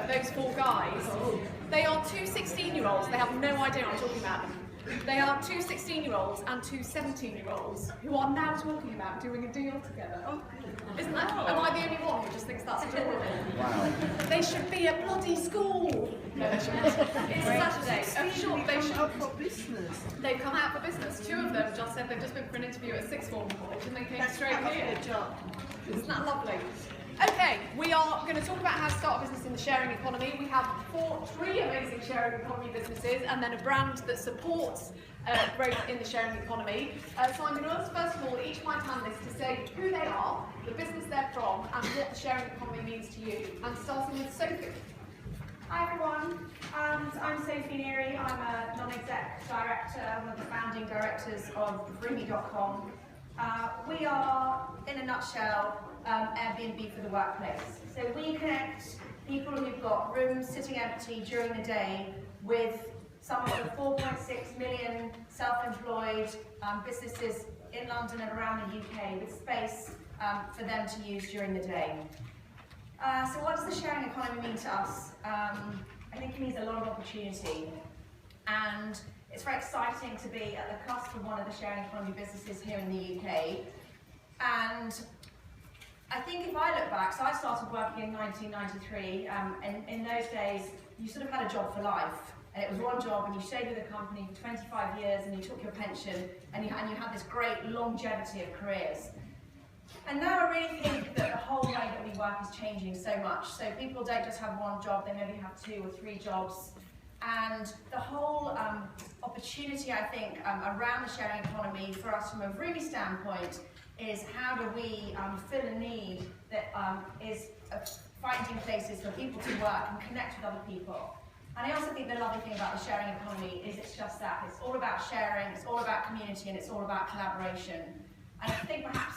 those four guys, they are two 16-year-olds. They have no idea what I'm talking about. They are two 16-year-olds and two 17-year-olds who are now talking about doing a deal together. Isn't that? Am I the only one who just thinks that's adorable? Wow. They should be at bloody school. No, they shouldn't. It's Saturday. I'm sure they should. Out for business. They've come out for business. Two of them just said they've just been for an interview at sixth form college and they came straight here. Isn't that lovely? Okay, we are going to talk about how to start a business in the sharing economy. We have three amazing sharing economy businesses and then a brand that supports growth in the sharing economy. So I'm going to ask first of all each of my panellists to say who they are, the business they're from, and what the sharing economy means to you. And starting with Sophie. Hi everyone, I'm Sophie Neary. I'm a non-exec director, one of the founding directors of Vroomie.com. We are, in a nutshell, Airbnb for the workplace. So we connect people who've got rooms sitting empty during the day with some of the 4.6 million self-employed businesses in London and around the UK with space for them to use during the day. So what does the sharing economy mean to us? I think it means a lot of opportunity, and it's very exciting to be at the cusp of one of the sharing economy businesses here in the UK. And I think if I look back, so I started working in 1993, and in those days you sort of had a job for life, and it was one job, and you stayed with the company for 25 years, and you took your pension, and you had this great longevity of careers. And now I really think that the whole way that we work is changing so much. So people don't just have one job, they maybe have 2 or 3 jobs. And the whole opportunity, I think, around the sharing economy for us from a Vroomie standpoint is how do we fill a need that is finding places for people to work and connect with other people. And I also think the lovely thing about the sharing economy is it's just that. It's all about sharing, it's all about community, and it's all about collaboration. And I think perhaps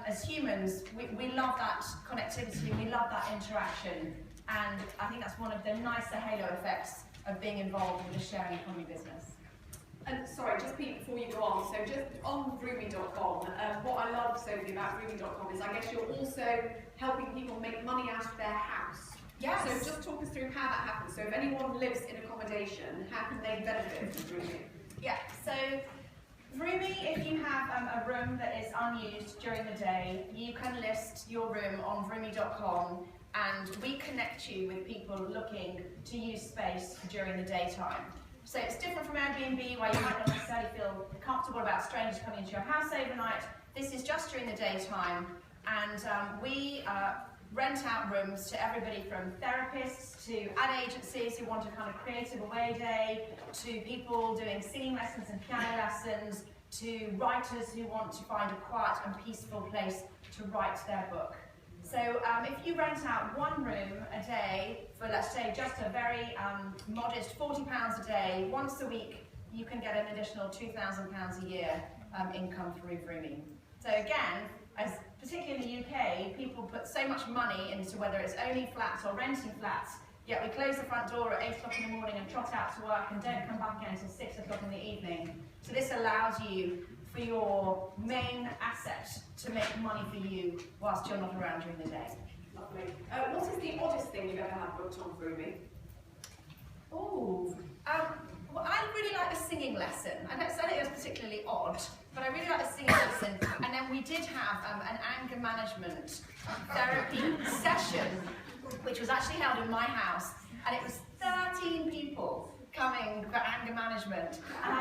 as humans, we love that connectivity, we love that interaction, and I think that's one of the nicer halo effects of being involved in the sharing economy business. And sorry, just Pete, before you go on, so just on Vroomie.com, what I love, Sophie, about Vroomie.com is I guess you're also helping people make money out of their house. Yes. So just talk us through how that happens. So if anyone lives in accommodation, how can they benefit from Vroomie? Yeah, so Vroomie, if you have a room that is unused during the day, you can list your room on Vroomie.com, and we connect you with people looking to use space during the daytime. So it's different from Airbnb, where you might not necessarily feel comfortable about strangers coming into your house overnight. This is just during the daytime, and we rent out rooms to everybody from therapists to ad agencies who want a kind of creative away day, to people doing singing lessons and piano lessons, to writers who want to find a quiet and peaceful place to write their book. So if you rent out one room a day for, let's say, just a very modest £40 a day, once a week, you can get an additional £2,000 a year income through Vroomie. So again, particularly in the UK, people put so much money into whether it's owning flats or renting flats, yet we close the front door at 8 o'clock in the morning and trot out to work and don't come back again until 6 o'clock in the evening. So this allows you, for your main asset, to make money for you whilst you're not around during the day. Lovely. What is the oddest thing you've ever had booked on Vroomie? Oh, well, I really like the singing lesson. I don't say it was particularly odd, but I really like the singing lesson. And then we did have an anger management therapy session, which was actually held in my house, and it was 13 people coming for anger management. And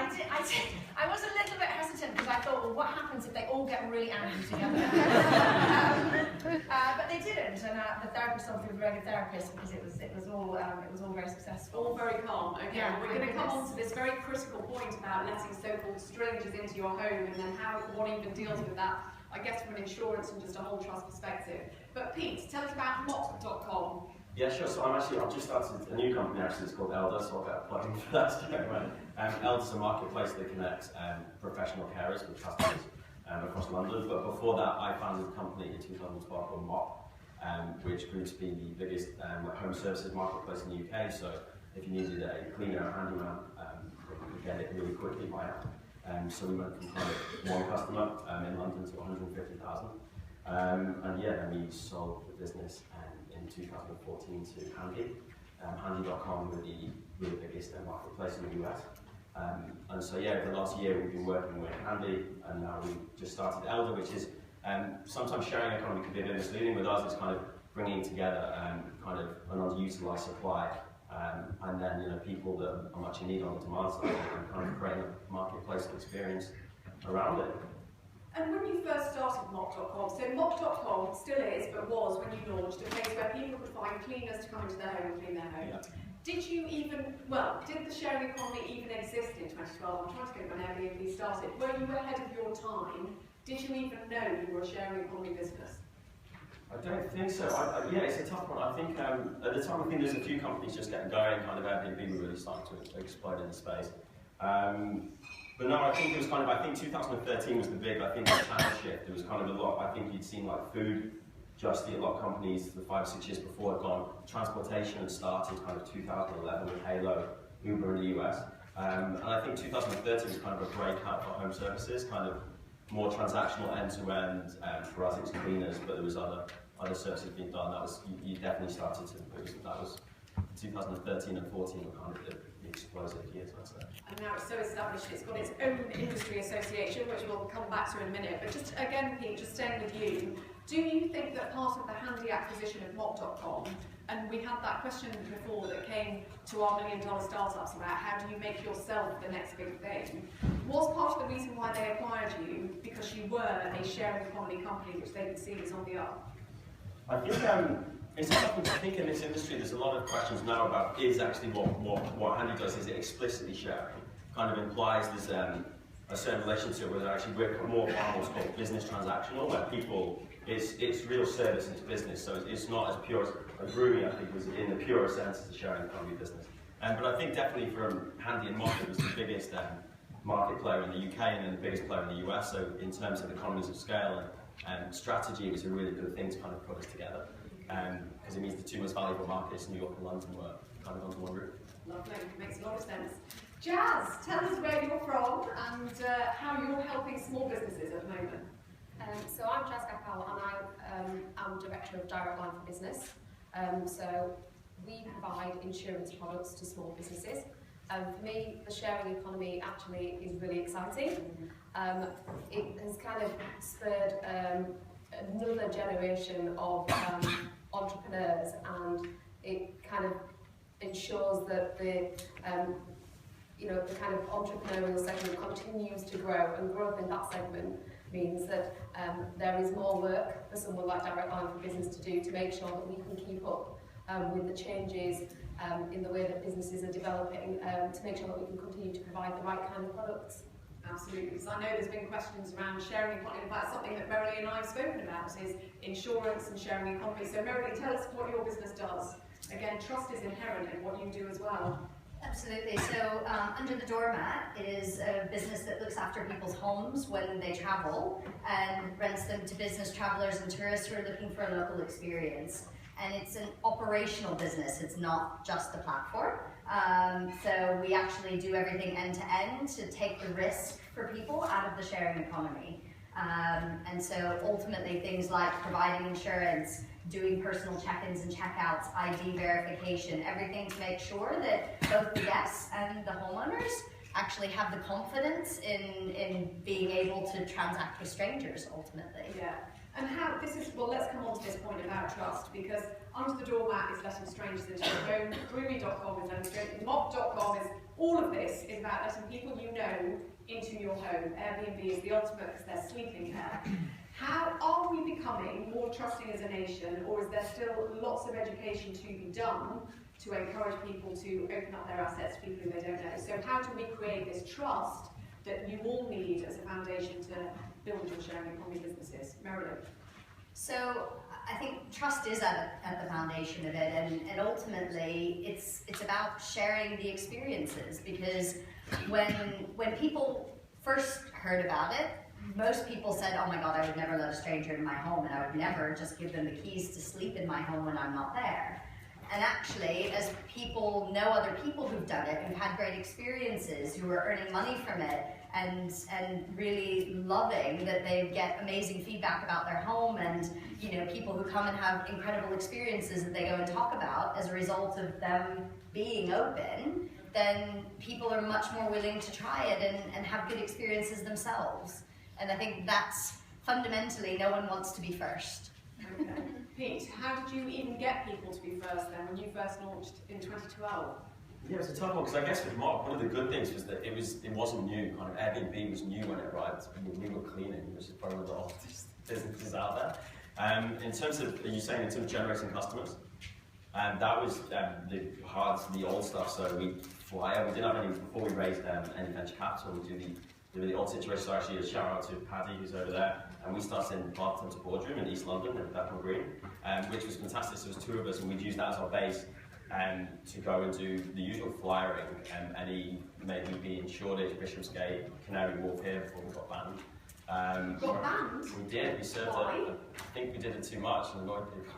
I was a little bit hesitant because I thought, well, what happens if they all get really angry together? But they didn't, and the therapist obviously was a very good therapist because it was all very successful. All very calm. Okay, Yeah, we're going to come on to this very critical point about letting so-called strangers into your home and then what even deals with that, I guess, from an insurance and just a whole trust perspective. But Pete, tell us about Mott.com. Yeah, sure. So I've just started a new company actually. It's called Elder, so I'll get a plug-in for that straight away. Elder's a marketplace that connects professional carers with customers across London. But before that, I founded a company in 2012 called Mott, which grew to be the biggest home services marketplace in the UK. So if you needed a cleaner, a handyman, you could get it really quickly by app. So we went from kind of one customer in London to 150,000. And yeah, then we sold the business in 2014 to Handy. Handy.com were the biggest marketplace in the US. And so yeah, the last year we've been working with Handy, and now we've just started Elder, which is sometimes sharing economy can be a bit misleading. With us, it's kind of bringing together kind of an underutilized supply, and then people that are much in need on the demand side, and kind of creating a marketplace experience around it. And when you first started Mop.com, so Mop.com still is, but was when you launched, a place where people could find cleaners to come into their home and clean their home. Yeah. Did the sharing economy even exist in 2012? I'm trying to think when Airbnb started. Were you ahead of your time? Did you even know you were a sharing economy business? I don't think so. Yeah, it's a tough one. I think at the time, I think there's a few companies just getting going. Kind of Airbnb were really starting to explode in the space. But no, I think it was kind of, I think 2013 was the big, the channel shift. There was kind of a lot, I think you'd seen like food, Just Eat, a lot of companies the 5 or 6 years before had gone. Transportation had started kind of 2011 with Halo, Uber in the US. And I think 2013 was kind of a breakout for home services, kind of more transactional end-to-end. For us it was cleaners, but there was other services being done. That was, you definitely started to, that was 2013 and 14 were kind of the explosive years, I'd say. And now it's so established, it's got its own industry association, which we'll come back to in a minute. But just again, Pete, just staying with you, do you think that part of the Handy acquisition of Mop.com, and we had that question before that came to our $1 million startups about how do you make yourself the next big thing, was part of the reason why they acquired you because you were a sharing economy company which they could see was on the up? I think it's something I think in this industry there's a lot of questions now about is actually what Handy does, is it explicitly sharing? Kind of implies there's a certain relationship where actually we're more what's called business transactional, where people, it's real service into business, so it's not as pure as Rumi, I think, was in the pure sense as a sharing economy business. But I think definitely from Handy and Mop, it was the biggest market player in the UK and then the biggest player in the US, so in terms of economies of scale and strategy, it was a really good thing to kind of put us together. Because it means the 2 most valuable markets, New York and London, were kind of under one roof. Lovely, makes a lot of sense. Jazz, tell us where you're from and how you're helping small businesses at the moment. So I'm Jazz Gakhal and I'm Director of Direct Line for Business. So we provide insurance products to small businesses. For me, the sharing economy actually is really exciting. It has kind of spurred another generation of entrepreneurs, and it kind of ensures that the kind of entrepreneurial segment continues to grow, and growth in that segment means that there is more work for someone like Direct Line for Business to do to make sure that we can keep up with the changes in the way that businesses are developing, to make sure that we can continue to provide the right kind of products. Absolutely, because I know there's been questions around sharing economy. In fact, something that Merilee and I have spoken about is insurance and sharing economy. So Merilee, tell us what your business does. Again, trust is inherent in what you do as well. Absolutely. So Under the Doormat is a business that looks after people's homes when they travel and rents them to business travelers and tourists who are looking for a local experience. And it's an operational business, it's not just the platform. So we actually do everything end to end to take the risk for people out of the sharing economy. And so ultimately things like providing insurance, doing personal check-ins and check-outs, ID verification, everything to make sure that both the guests and the homeowners actually have the confidence in being able to transact with strangers ultimately. Yeah. And how this is, well, let's come on to this point about trust, because Under the Doormat is letting strangers into your home, Rumi.com is letting strangers, Mop.com is, all of this is about letting people you know into your home. Airbnb is the ultimate because they're sleeping there. How are we becoming more trusting as a nation, or is there still lots of education to be done to encourage people to open up their assets to people who they don't know? So how do we create this trust that you all need as a foundation to build your sharing economy businesses? Merilee. So I think trust is at the foundation of it, and ultimately it's about sharing the experiences, because when people first heard about it, most people said, oh my God, I would never let a stranger in my home, and I would never just give them the keys to sleep in my home when I'm not there. And actually, as people know other people who've done it, who've had great experiences, who are earning money from it, and really loving that they get amazing feedback about their home, and people who come and have incredible experiences that they go and talk about as a result of them being open, then people are much more willing to try it and have good experiences themselves. And I think that's fundamentally, no one wants to be first. Okay. Pete, how did you even get people to be first then when you first launched in 2012? Yeah, it was a tough one, because I guess with Mark, one of the good things was that it wasn't new. Kind of Airbnb was new when it arrived. We were cleaning, which is probably one of the oldest businesses out there. In terms of, are you saying in terms of generating customers? That was the old stuff. So we didn't have any, before we raised any venture capital, we do the old situation. So actually a shout out to Paddy, who's over there. And we started in Barton's Boardroom in East London in Bethnal Green, which was fantastic. So there was 2 of us, and we'd use that as our base to go and do the usual flyering. Maybe be in Shoreditch, Bishopsgate, Canary Wharf here before we got banned. Got banned? We did. We served Why? it. I think we did it too much and annoyed people.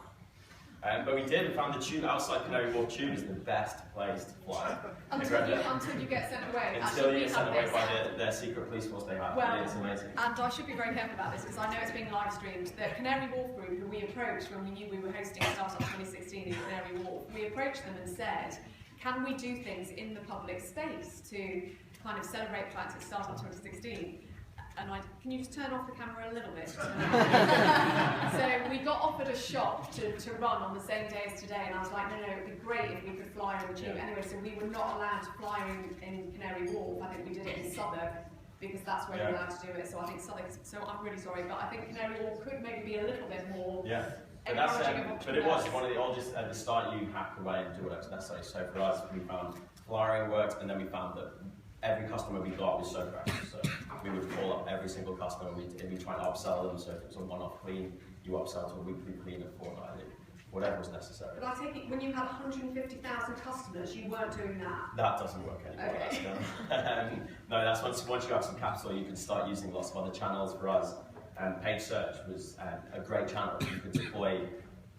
But we did. We found the tube outside Canary Wharf Tube is the best place to fly. Until you get sent away. Until you get sent away by their secret police force they have. Well, it's amazing. And I should be very careful about this because I know it's being live streamed. The Canary Wharf group, who we approached when we knew we were hosting Startup 2016 in Canary Wharf, we approached them and said, can we do things in the public space to kind of celebrate the fact it's Startup 2016? And can you just turn off the camera a little bit? So we got offered a shop to run on the same day as today, and I was like, no, it'd be great if we could fly on the tube. Yeah. Anyway, so we were not allowed to fly in Canary Wharf. I think we did it in Southwark, because that's where we're allowed to do it. So I think Southwark, so I'm really sorry, but I think Canary Wharf could maybe be a little bit more. Yeah. But but it was one of the oldest. At the start, you hack away and do whatever necessary. So for us, we found flyering worked, and then we found that every customer we got was so precious. So we would call up every single customer, and we'd try to upsell them. So if it was a one-off clean, you upsell to a weekly clean at fortnightly, whatever was necessary. But I take it when you had 150,000 customers, you weren't doing that. That doesn't work anymore. Okay. No, that's once you have some capital, you can start using lots of other channels. For us, paid search was a great channel. You could deploy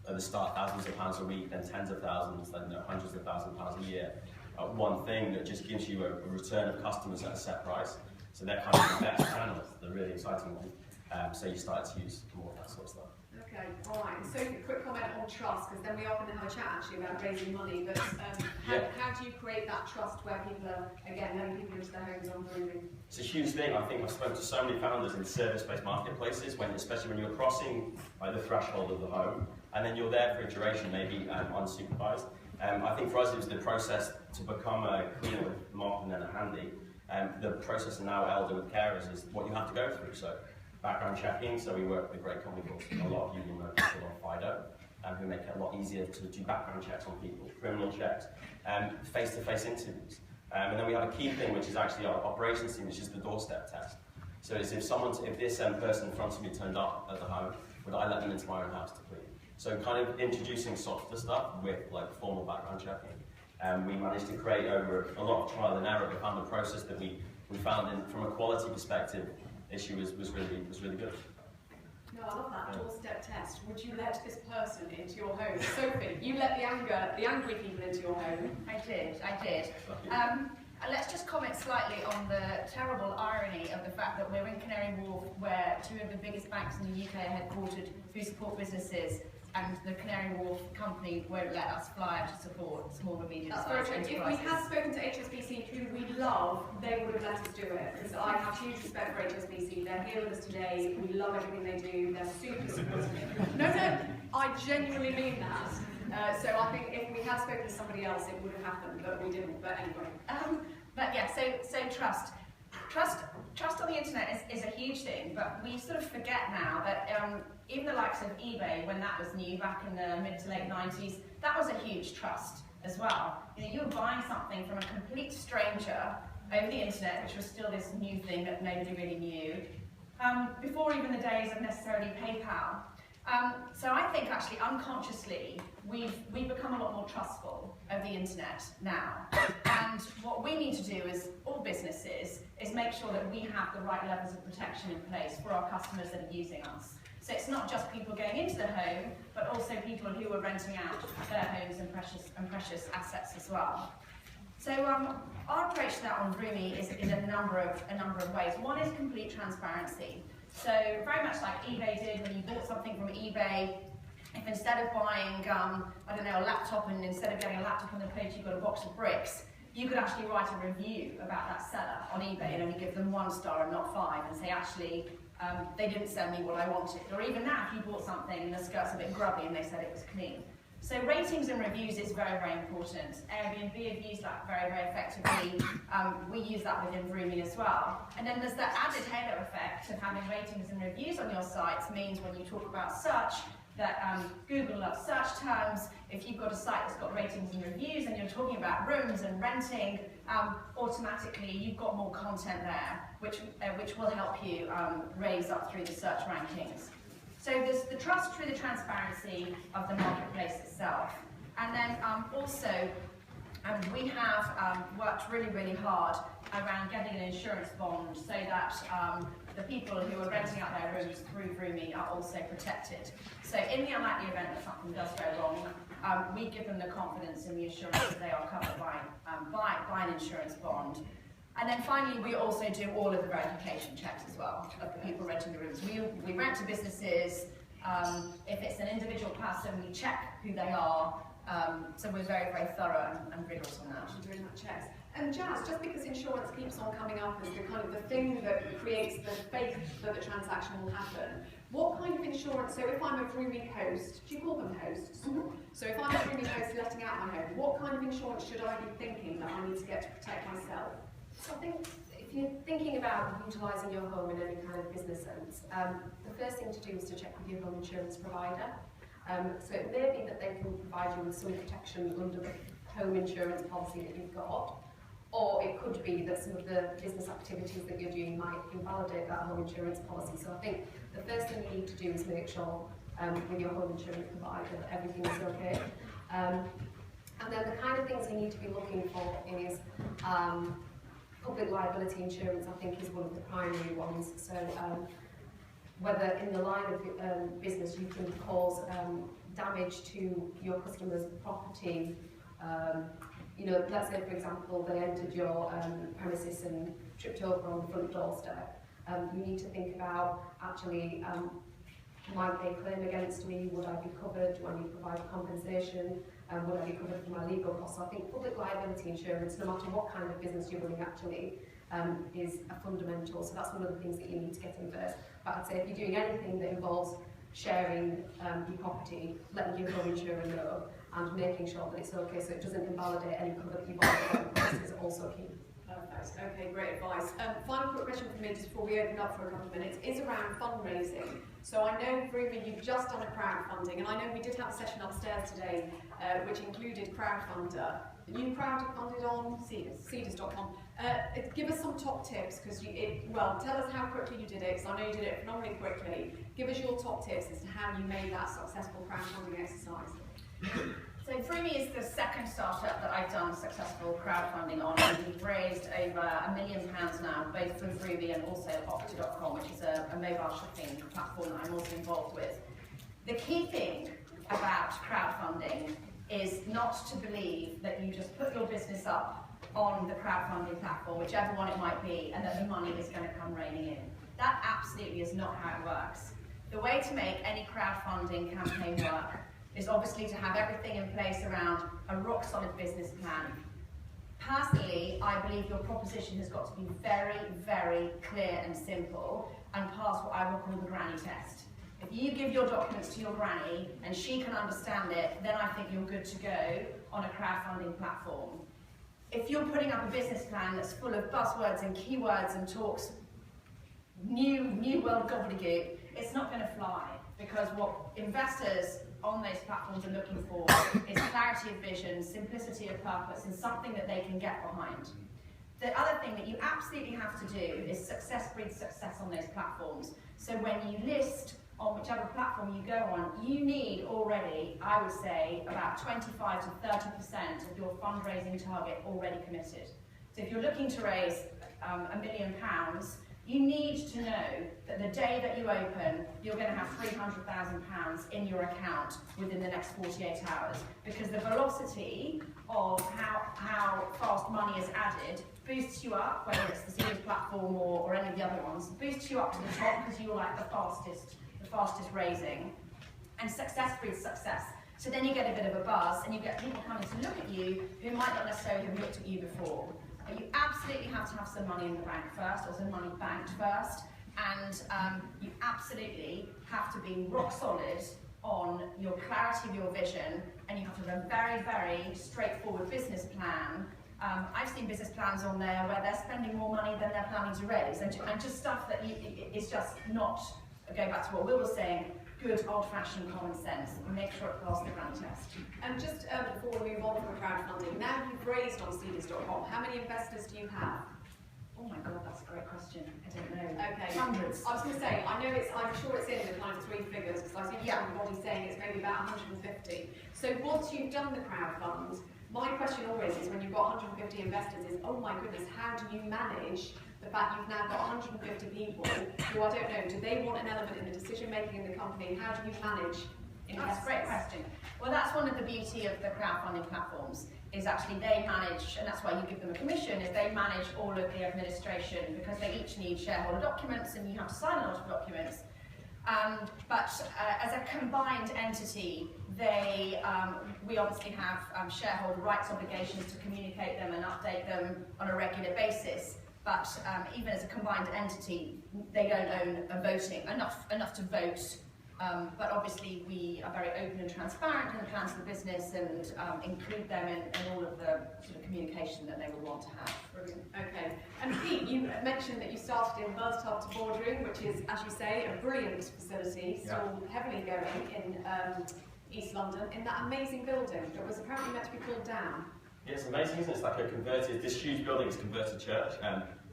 at the start thousands of pounds a week, then tens of thousands, then hundreds of thousands of pounds a year. One thing that just gives you a return of customers at a set price. So they're kind of the best channels, the really exciting one. So you started to use more of that sort of stuff. Okay, all right. So a quick comment on trust, because then we are going to have a chat actually about raising money. But how do you create that trust where people are, again, letting people into their homes on grooming? It's a huge thing. I think I've spoken to so many founders in service-based marketplaces, especially when you're crossing the threshold of the home, and then you're there for a duration, maybe unsupervised. I think for us it was the process to become a cleaner with Mark and then a handy. The process now elder with carers is what you have to go through. So background checking, so we work with a great company called a lot of you will know people on Fido, who make it a lot easier to do background checks on people, criminal checks, face-to-face interviews. And then we have a key thing, which is actually our operations team, which is the doorstep test. So it's if this person in front of me turned up at the home, would I let them into my own house to clean? So kind of introducing softer stuff with like formal background checking. We managed to create over a lot of trial and error, but found the process that we found from a quality perspective issue was really good. No, I love that doorstep test. Would you let this person into your home? Sophie, you let the angry people into your home. I did. And let's just comment slightly on the terrible irony of the fact that we're in Canary Wharf, where 2 of the biggest banks in the UK are headquartered who support businesses, and the Canary Wharf company won't let us fly to support small and medium-sized enterprises. If we had spoken to HSBC, who we love, they would have let us do it. Because I have huge respect for HSBC. They're here with us today. We love everything they do. They're super supportive. No, I genuinely mean that. So I think if we had spoken to somebody else, it would have happened, but we didn't. But anyway. But yeah, so trust. Trust on the internet is a huge thing, but we sort of forget now that even the likes of eBay, when that was new back in the mid to late 90s, that was a huge trust as well. You were buying something from a complete stranger over the internet, which was still this new thing that nobody really knew, before even the days of necessarily PayPal. So I think actually unconsciously we've become a lot more trustful of the internet now. And what we need to do as all businesses is make sure that we have the right levels of protection in place for our customers that are using us. So it's not just people going into the home, but also people who are renting out their homes and precious assets as well. So our approach to that on Vroomi is a number of ways. One is complete transparency. So very much like eBay did when you bought something from eBay. If instead of buying, I don't know, a laptop, and instead of getting a laptop on the page, you got a box of bricks, you could actually write a review about that seller on eBay and only give them 1 star and not 5, and say, actually, they didn't send me what I wanted. Or even now, if you bought something and the skirt's a bit grubby and they said it was clean. So ratings and reviews is very, very important. Airbnb have used that very, very effectively. We use that within Vroomi as well. And then there's that added halo effect of having ratings and reviews on your sites means when you talk about search, that Google loves search terms. If you've got a site that's got ratings and reviews and you're talking about rooms and renting, automatically you've got more content there, which will help you raise up through the search rankings. So there's the trust through the transparency of the marketplace itself. And then also, we have worked really, really hard around getting an insurance bond so that the people who are renting out their rooms through Vroomi are also protected. So in the unlikely event that something does go wrong, we give them the confidence in the assurance that they are covered by an insurance bond. And then finally, we also do all of the verification checks as well of the people renting the rooms. We rent to businesses. If it's an individual person, we check who they are. So we're very, very thorough and rigorous on that. Doing that checks. And Jazz, just because insurance keeps on coming up as the kind of the thing that creates the faith that the transaction will happen, what kind of insurance, so if I'm a Vroomi host, do you call them hosts? Mm-hmm. So if I'm a Vroomi host letting out my home, what kind of insurance should I be thinking that I need to get to protect myself? So I think if you're thinking about utilising your home in any kind of business sense, the first thing to do is to check with your home insurance provider. So it may be that they can provide you with some protection under the home insurance policy that you've got, or it could be that some of the business activities that you're doing might invalidate that home insurance policy. So I think the first thing you need to do is make sure with your home insurance provider that everything is okay. And then the kind of things you need to be looking for is public liability insurance, I think, is one of the primary ones. So whether in the line of business you can cause damage to your customer's property. You know, let's say, for example, they entered your premises and tripped over on the front doorstep. You need to think about, actually, might they claim against me? Would I be covered? Do I need to provide compensation? Would I be covered for my legal costs? So I think public liability insurance, no matter what kind of business you're running, actually, is a fundamental. So that's one of the things that you need to get in first. But I'd say if you're doing anything that involves sharing your property, letting your home insurer know, and making sure that it's okay so it doesn't invalidate any cover that you've already got is also key. Perfect. Okay, great advice. Final quick question for me just before we open up for a couple of minutes is around fundraising. So I know, Vroomi, you've just done a crowdfunding, and I know we did have a session upstairs today which included Crowdfunder. You crowdfunded on Cedars.com. Give us some top tips, because tell us how quickly you did it, because I know you did it phenomenally quickly. Give us your top tips as to how you made that successful crowdfunding exercise. So Vroomi is the second startup that I've done successful crowdfunding on, and we've raised over £1 million now, both through Vroomi and also Opta.com, which is a mobile shopping platform that I'm also involved with. The key thing about crowdfunding is not to believe that you just put your business up on the crowdfunding platform, whichever one it might be, and that the money is going to come raining in. That absolutely is not how it works. The way to make any crowdfunding campaign work is obviously to have everything in place around a rock-solid business plan. Personally, I believe your proposition has got to be very, very clear and simple and pass what I will call the granny test. If you give your documents to your granny and she can understand it, then I think you're good to go on a crowdfunding platform. If you're putting up a business plan that's full of buzzwords and keywords and talks new world gobbledygook, it's not going to fly, because what investors on those platforms are looking for is clarity of vision, simplicity of purpose, and something that they can get behind. The other thing that you absolutely have to do is success breeds success on those platforms. So when you list on whichever platform you go on, you need already, I would say, about 25 to 30% of your fundraising target already committed. So if you're looking to raise £1 million, You need to know that the day that you open, you're going to have £300,000 in your account within the next 48 hours, because the velocity of how fast money is added boosts you up, whether it's the Series platform or any of the other ones, boosts you up to the top because you're like the fastest raising, and success breeds success. So then you get a bit of a buzz, and you get people coming to look at you who might not necessarily have looked at you before. But you absolutely have to have some money in the bank first, or some money banked first, and you absolutely have to be rock solid on your clarity of your vision, and you have to have a very, very straightforward business plan. I've seen business plans on there where they're spending more money than they're planning to raise, and just stuff that is just not, going back to what Will was saying, good old-fashioned common sense, and make sure it passes the ground test. And just before we move on from crowdfunding, now you've raised on Seeders.com, how many investors do you have? Oh my God, that's a great question. I don't know. Okay. Hundreds. I was going to say, I'm sure it's in the kind of 3 figures, because I see everybody saying it's maybe about 150. So once you've done the crowdfund, my question always is, when you've got 150 investors, is, oh my goodness, how do you manage the fact you've now got 150 people who, I don't know, do they want an element in the decision making in the company? How do you manage investors? That's a great question. Well, that's one of the beauty of the crowdfunding platforms, is actually they manage, and that's why you give them a commission, is they manage all of the administration, because they each need shareholder documents, and you have to sign a lot of documents. But as a combined entity, we obviously have shareholder rights obligations to communicate them and update them on a regular basis. But even as a combined entity, they don't own enough to vote. But obviously, we are very open and transparent in the plans of the business, and include them in all of the sort of communication that they would want to have. Brilliant. Okay. And Pete, you mentioned that you started in Buzz Tub to Boardroom, which is, as you say, a brilliant facility, still heavily going in East London, in that amazing building that was apparently meant to be pulled down. Yeah, it's amazing, isn't it? It's like a converted, this huge building is a converted church.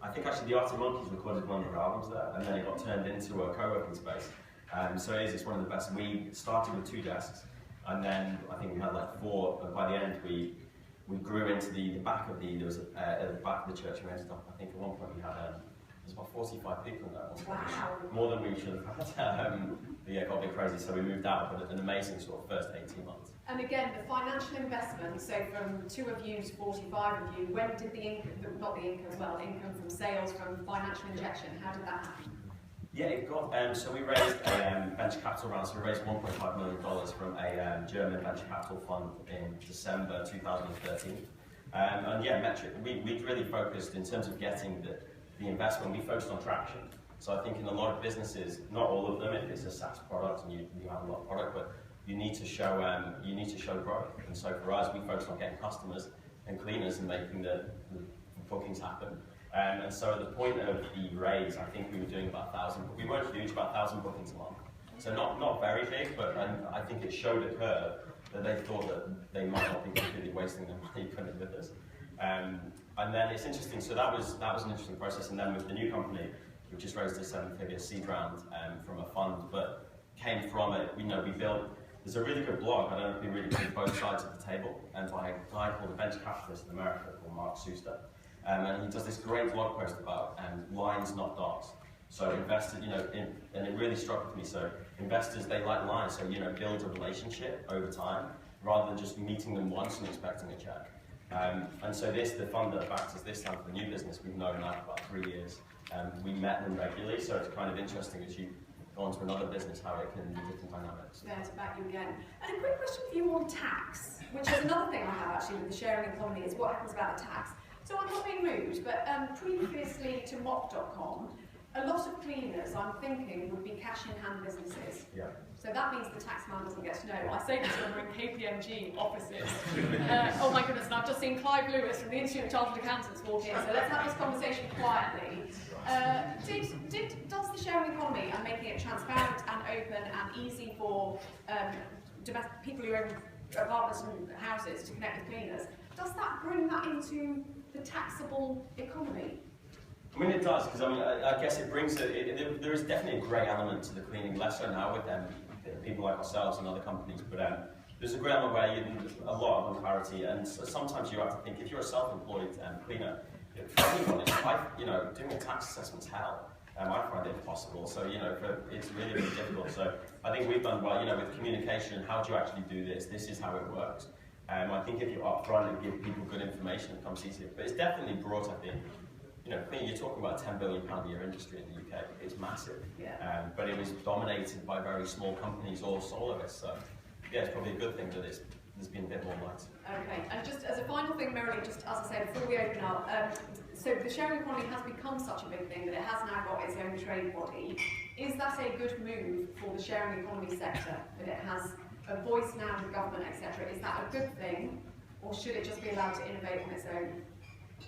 I think actually the Arctic Monkeys recorded one of their albums there, and then it got turned into a co-working space. So it's one of the best. We started with 2 desks, and then I think we had like 4, and by the end we grew into the back of the, there was at the back of the church, we ended up, I think at one point we had, there's about 45 people in there. Wow. More than we should have had. But yeah, it got a bit crazy, so we moved out, but an amazing sort of first 18 months. And again, the financial investment, so from 2 of you to 45 of you, when did the income from sales, from financial injection, how did that happen? Yeah, it got, so we raised a venture capital round, so we raised $1.5 million from a German venture capital fund in December 2013. And yeah, we really focused in terms of getting the investment, we focused on traction. So I think in a lot of businesses, not all of them, if it's a SaaS product and you have a lot of product, but you need to show growth. And so for us, we focused on getting customers and cleaners and making the bookings happen. And so at the point of the raise, I think we were doing about 1,000, we weren't huge, about 1,000 bookings a month. So not very big, but I think it showed a curve that they thought that they might not be completely wasting their money coming with us. And then it's interesting, so that was an interesting process. And then with the new company, we just raised a 7-figure seed round from a fund, but came from it, we built, there's a really good blog, I don't know if you really put both sides of the table, and by a guy called a venture capitalist in America called Mark Suster. And he does this great blog post about lines, not dots. So investors, and it really struck with me. So investors, they like lines. So build a relationship over time rather than just meeting them once and expecting a check. And so the fund that backs us this time for the new business, we've known now for about 3 years. We met them regularly, so it's kind of interesting as you go on to another business how it can be different dynamics. There to back you again. And a quick question for you on tax, which is another thing I have actually with the sharing economy, is what happens about the tax. So I'm not being rude, but previously to mop.com, a lot of cleaners, I'm thinking, would be cash-in-hand businesses. Yeah. So that means the taxman doesn't get to know. I say this when we're in KPMG offices. Oh my goodness, and I've just seen Clive Lewis from the Institute of Chartered Accountants walk in, so let's have this conversation quietly. Does the sharing economy and making it transparent and open and easy for people who own apartments and houses to connect with cleaners, does that bring that into the taxable economy? I mean, it does, because I guess it brings there is definitely a great element to the cleaning, less so now with people like ourselves and other companies, but there's a great element where a lot of unclarity, and so sometimes you have to think, if you're a self-employed cleaner, for anyone, doing a tax assessment's hell. I find it impossible. So, it's really, really difficult. So I think we've done well, with communication, how do you actually do this? This is how it works. I think if you're upfront and give people good information, it comes easier. But it's definitely brought, I think, you're talking about a £10 billion a year industry in the UK. It's massive. Yeah. But it was dominated by very small companies, all soloists. So, yeah, it's probably a good thing that there's been a bit more light. Okay, and just as a final thing, Merilee, just as I said before we open up, so the sharing economy has become such a big thing that it has now got its own trade body. Is that a good move for the sharing economy sector, that it has a voice now in the government, etc.? Is that a good thing, or should it just be allowed to innovate on its own?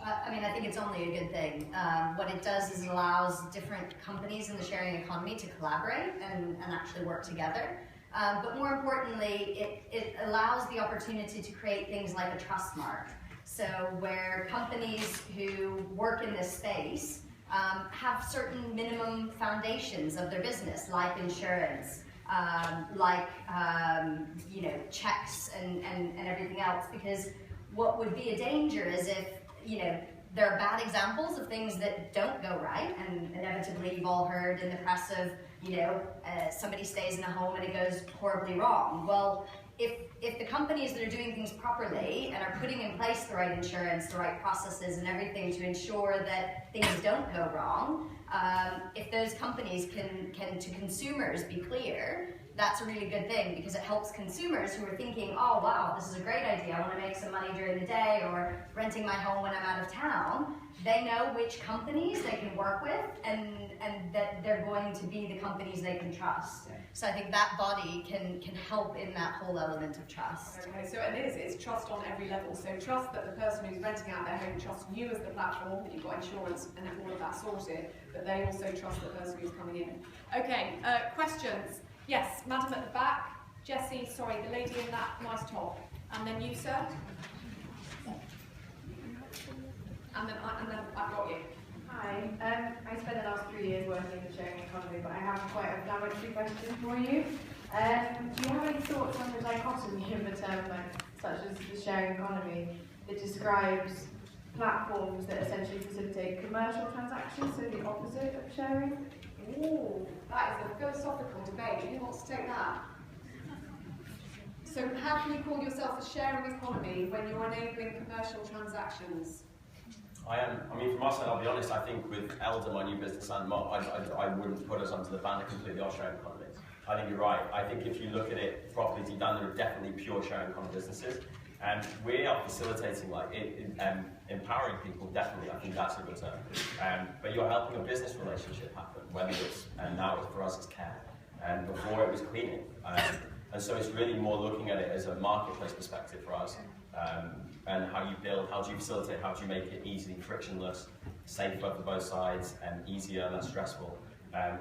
I think it's only a good thing. What it does is it allows different companies in the sharing economy to collaborate and actually work together. But more importantly, it allows the opportunity to create things like a trust mark. So where companies who work in this space have certain minimum foundations of their business, like insurance, checks and everything else. Because what would be a danger is if, there are bad examples of things that don't go right, and inevitably you've all heard in the press of, somebody stays in a home and it goes horribly wrong. Well, if the companies that are doing things properly and are putting in place the right insurance, the right processes and everything to ensure that things don't go wrong, if those companies can to consumers be clear, that's a really good thing, because it helps consumers who are thinking, oh wow, this is a great idea, I want to make some money during the day, or renting my home when I'm out of town. They know which companies they can work with, and that they're going to be the companies they can trust. So I think that body can help in that whole element of trust. Okay, so it's trust on every level. So trust that the person who's renting out their home trusts you as the platform, that you've got insurance and all of that sorted, but they also trust the person who's coming in. Okay, questions? Yes, madam at the back. Jessie, sorry, the lady in that nice top. And then you, sir. And then I've got you. Hi, I spent the last 3 years working in the sharing economy, but I have quite a laboratory question for you. Do you have any thoughts on the dichotomy of a term such as the sharing economy that describes platforms that essentially facilitate commercial transactions, so the opposite of sharing? Ooh, that is a philosophical debate. Who wants to take that? So how can you call yourself a sharing economy when you're enabling commercial transactions? From my side, I'll be honest, I think with Elder, my new business, and I wouldn't put us under the banner completely of sharing economy. I think you're right. I think if you look at it properly deep down, there are definitely pure sharing economy businesses. And we are facilitating, empowering people, definitely. I think that's a good term. But you're helping a business relationship happen, whether it's, and now for us it's care, and before it was cleaning. And so it's really more looking at it as a marketplace perspective for us. And how you build, how do you facilitate, how do you make it easy, frictionless, safer for both sides, and easier, less stressful.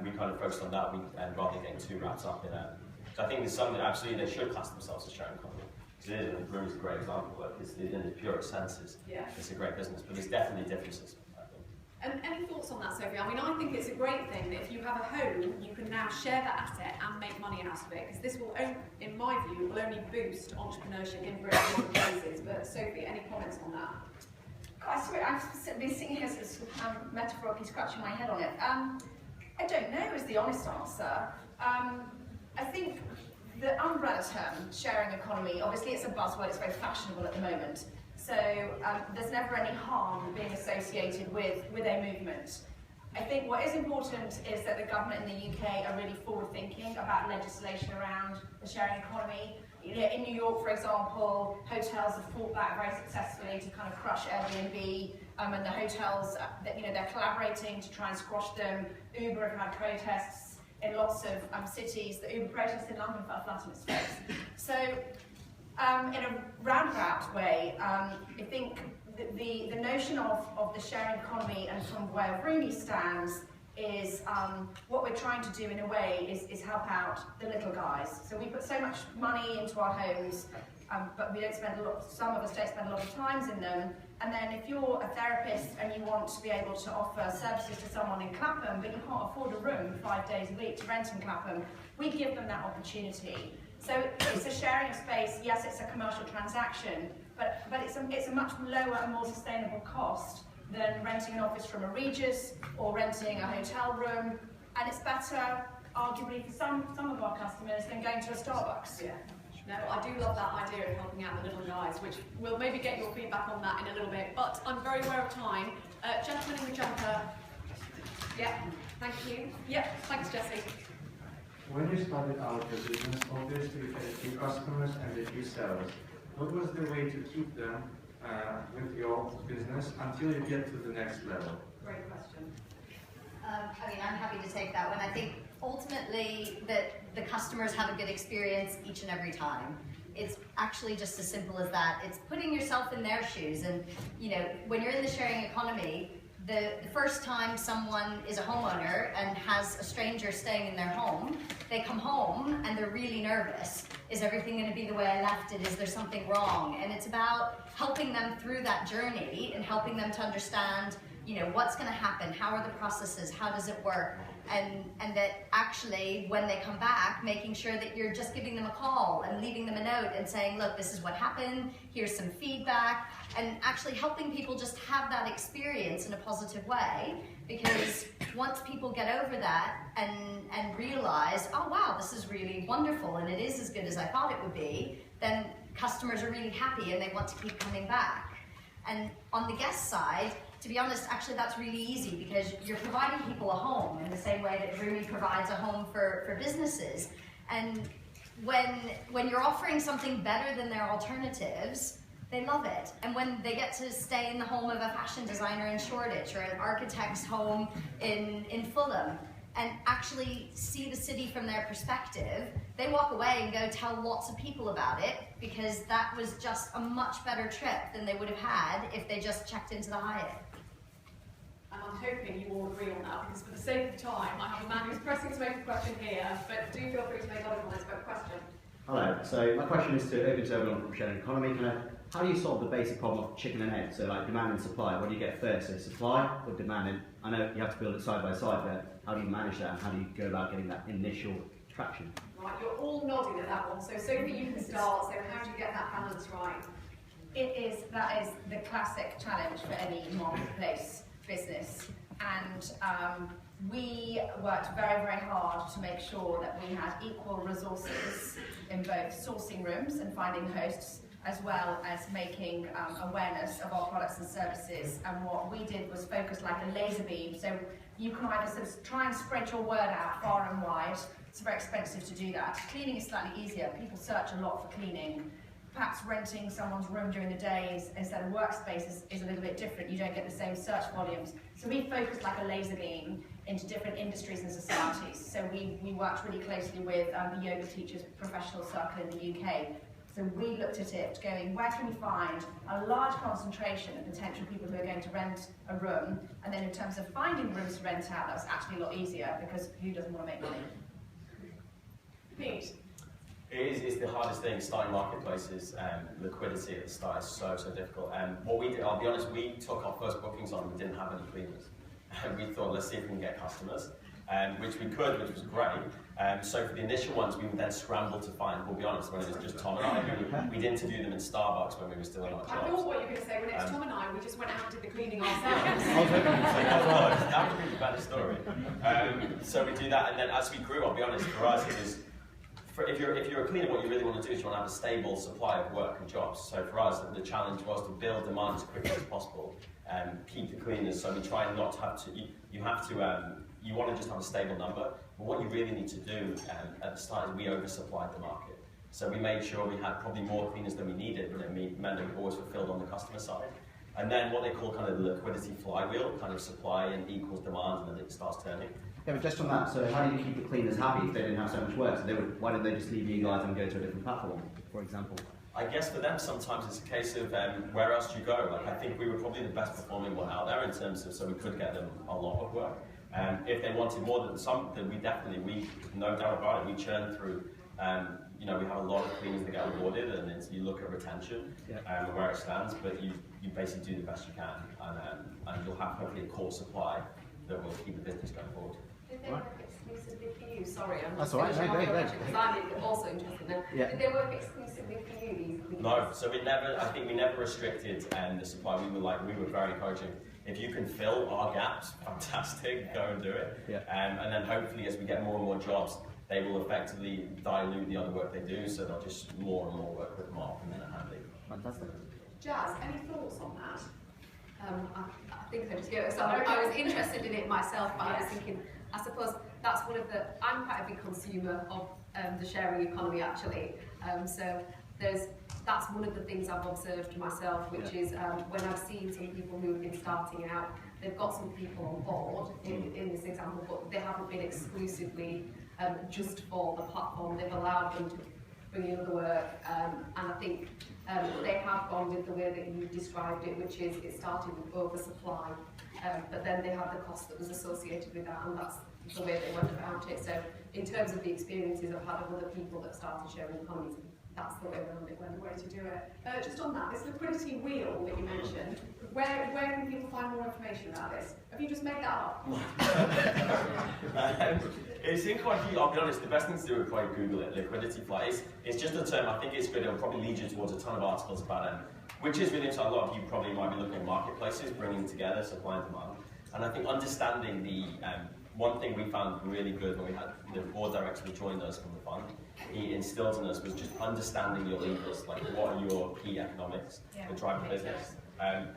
We kind of focused on that, rather than getting too wrapped up in it. So I think there's something that absolutely they should class themselves as sharing economy. Because it is, and Groom is a great example, it's in its purest senses. Yeah. It's a great business, but there's definitely differences, I think. And any thoughts on that, Sophie? I think it's a great thing that if you have a home, you can now share that asset and make money out of it, because this will, in my view, will only boost entrepreneurship in Britain and other places. But Sophie, any comments on that? I've been sitting here metaphorically scratching my head on it. I don't know is the honest answer. I think the umbrella term, sharing economy, obviously it's a buzzword, it's very fashionable at the moment. So there's never any harm being associated with a movement. I think what is important is that the government in the UK are really forward-thinking about legislation around the sharing economy. In New York, for example, hotels have fought back very successfully to kind of crush Airbnb, and the hotels, they're collaborating to try and squash them. Uber have had protests in lots of cities. The Uber protest in London fell flat on its face. So, in a roundabout way, I think the notion of the sharing economy, and from where Rooney stands, is what we're trying to do in a way is help out the little guys. So we put so much money into our homes, but we don't spend some of us don't spend a lot of time in them. And then if you're a therapist and you want to be able to offer services to someone in Clapham, but you can't afford a room 5 days a week to rent in Clapham, we give them that opportunity. So it's a sharing of space. Yes, it's a commercial transaction, but it's a much lower and more sustainable cost than renting an office from a Regis or renting a hotel room, and it's better, arguably, for some of our customers than going to a Starbucks. Yeah. No, I do love that idea of helping out the little guys, which we'll maybe get your feedback on that in a little bit, but I'm very aware of time. Gentleman in the jumper. Yeah, thank you. Yeah, thanks, Jessie. When you started out your business, obviously you had a few customers and a few sellers. What was the way to keep them with your business until you get to the next level? Great question. I mean, I'm happy to take that one. I think ultimately that the customers have a good experience each and every time. It's actually just as simple as that. It's putting yourself in their shoes. And you know, when you're in the sharing economy, the first time someone is a homeowner and has a stranger staying in their home, they come home and they're really nervous. Is everything going to be the way I left it? Is there something wrong? And it's about helping them through that journey and helping them to understand, you know, what's going to happen, how are the processes, how does it work, and that actually when they come back, making sure that you're just giving them a call and leaving them a note and saying, look, this is what happened, here's some feedback, and actually helping people just have that experience in a positive way, because once people get over that and realize, oh wow, this is really wonderful and it is as good as I thought it would be, then customers are really happy and they want to keep coming back. And on the guest side, to be honest, actually that's really easy, because you're providing people a home in the same way that Rumi provides a home for businesses. And when you're offering something better than their alternatives, they love it. And when they get to stay in the home of a fashion designer in Shoreditch or an architect's home in Fulham, and actually see the city from their perspective, they walk away and go tell lots of people about it, because that was just a much better trip than they would have had if they just checked into the Hyatt. And I'm hoping you all agree on that, because for the sake of time, I have a man who's pressing to make a question here, but do feel free to make other comments about the question. Hello, so my question is to everyone from sharing economy. How do you solve the basic problem of chicken and egg? So like demand and supply, what do you get first? So supply or demand? And I know you have to build it side by side, but how do you manage that and how do you go about getting that initial traction? Right, you're all nodding at that one, so Sophie, you can start. So how do you get that balance right? That is the classic challenge for any marketplace business, and we worked very, very hard to make sure that we had equal resources in both sourcing rooms and finding hosts, as well as making awareness of our products and services. And what we did was focus like a laser beam, so you can either sort of try and spread your word out far and wide. It's very expensive to do that. Cleaning is slightly easier. People search a lot for cleaning. Perhaps renting someone's room during the day instead of workspace is a little bit different. You don't get the same search volumes. So we focused like a laser beam into different industries and societies. So we worked really closely with the Yoga Teachers Professional Circle in the UK. So we looked at it going, where can we find a large concentration of potential people who are going to rent a room? And then in terms of finding rooms to rent out, that was actually a lot easier, because who doesn't want to make money? Pete? It's the hardest thing, starting marketplaces. Liquidity at the start is so difficult. What we did, I'll be honest, we took our first bookings on, we didn't have any cleaners. We thought, let's see if we can get customers, which we could, which was great. So for the initial ones, we would then scramble to find, we'll be honest, when it was just Tom and I, we didn't interview them in Starbucks when we were still in our jobs. I thought what you were going to say, when it's Tom and I, we just went out and did the cleaning ourselves. I was hoping to say that would be the better story. So we do that, and then as we grew, I'll be honest, for us it was, if you're a cleaner, what you really want to do is you want to have a stable supply of work and jobs. So for us, the challenge was to build demand as quickly as possible, keep the cleaners. So we try not to have to. You want to just have a stable number. But what you really need to do at the start is we oversupplied the market. So we made sure we had probably more cleaners than we needed, but it meant that we always fulfilled on the customer side. And then what they call kind of the liquidity flywheel, kind of supply and equals demand, and then it starts turning. Yeah, but just on that, so how do you keep the cleaners happy if they didn't have so much work? So why didn't they just leave you guys and go to a different platform, for example? I guess for them sometimes it's a case of where else do you go? Like I think we were probably the best performing one out there in terms of, so we could get them a lot of work. If they wanted more than some, then we no doubt about it, we churn through. You know, we have a lot of cleaners that get awarded, and you look at retention and where it stands, but you basically do the best you can, and you'll have hopefully a core supply that will keep the business going forward. Did they work exclusively for you? Sorry, I'm That's just all right, finishing no, off go the ahead. question, 'cause I'm also interested now. Yeah. Did they work exclusively for you? These No, so I think we never restricted the supply. We were very encouraging. If you can fill our gaps, fantastic, go and do it. Yeah. And then hopefully as we get more and more jobs, they will effectively dilute the other work they do, so they'll just more and more work with Mark and then at Hanley. Fantastic. Jazz, any thoughts on that? I think I just go. So I was interested in it myself, but I was thinking, I suppose that's one of the. I'm quite a big consumer of the sharing economy actually. So that's one of the things I've observed myself, which is when I've seen some people who have been starting out, they've got some people on board in this example, but they haven't been exclusively just for the platform. They've allowed them to bring in other work, and I think they have gone with the way that you described it, which is it started with oversupply, but then they had the cost that was associated with that, and that's the way they went about it. So in terms of the experiences I've had of other people that started sharing economies, that's the way around it went. The way to do it. Just on that, this liquidity wheel that you mentioned, where can people find more information about this? Have you just made that up? It's in quite a few, I'll be honest, the best thing to do is probably Google it, liquidity fly. It's just a term, I think it's good, it'll probably lead you towards a ton of articles about it, which is really interesting. A lot of you probably might be looking at marketplaces, bringing together supply and demand. And I think understanding the, one thing we found really good when we had the board director who joined us from the fund, he instilled in us was just understanding your levers, like what are your key economics that drive the business.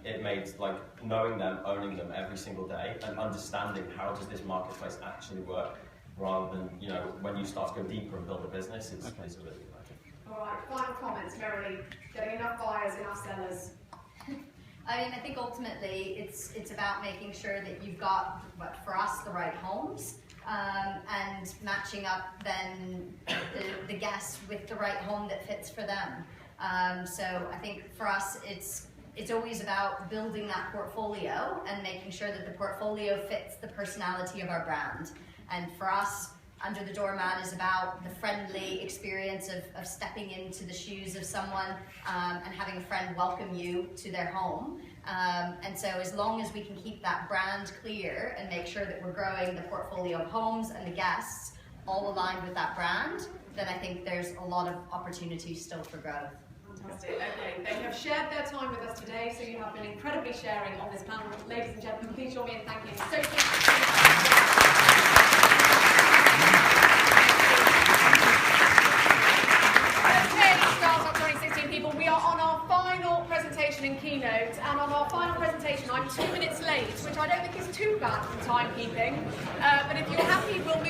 It made like knowing them, owning them every single day, and understanding how does this marketplace actually work, rather than when you start to go deeper and build a business, it's really good. All right, final comments, Merilee. Getting enough buyers, enough sellers. I mean, I think ultimately it's about making sure that you've got, for us, the right homes, and matching up then the guests with the right home that fits for them. So I think for us, it's always about building that portfolio and making sure that the portfolio fits the personality of our brand. And for us, Under the Doormat is about the friendly experience of stepping into the shoes of someone and having a friend welcome you to their home. And so as long as we can keep that brand clear and make sure that we're growing the portfolio of homes and the guests all aligned with that brand, then I think there's a lot of opportunities still for growth. Fantastic. Okay, they have shared their time with us today, so you have been incredibly sharing on this panel. Ladies and gentlemen, please join me in thanking Sophie. We are on our final presentation in keynote, and on our final presentation I'm 2 minutes late, which I don't think is too bad for timekeeping, but if you're happy we'll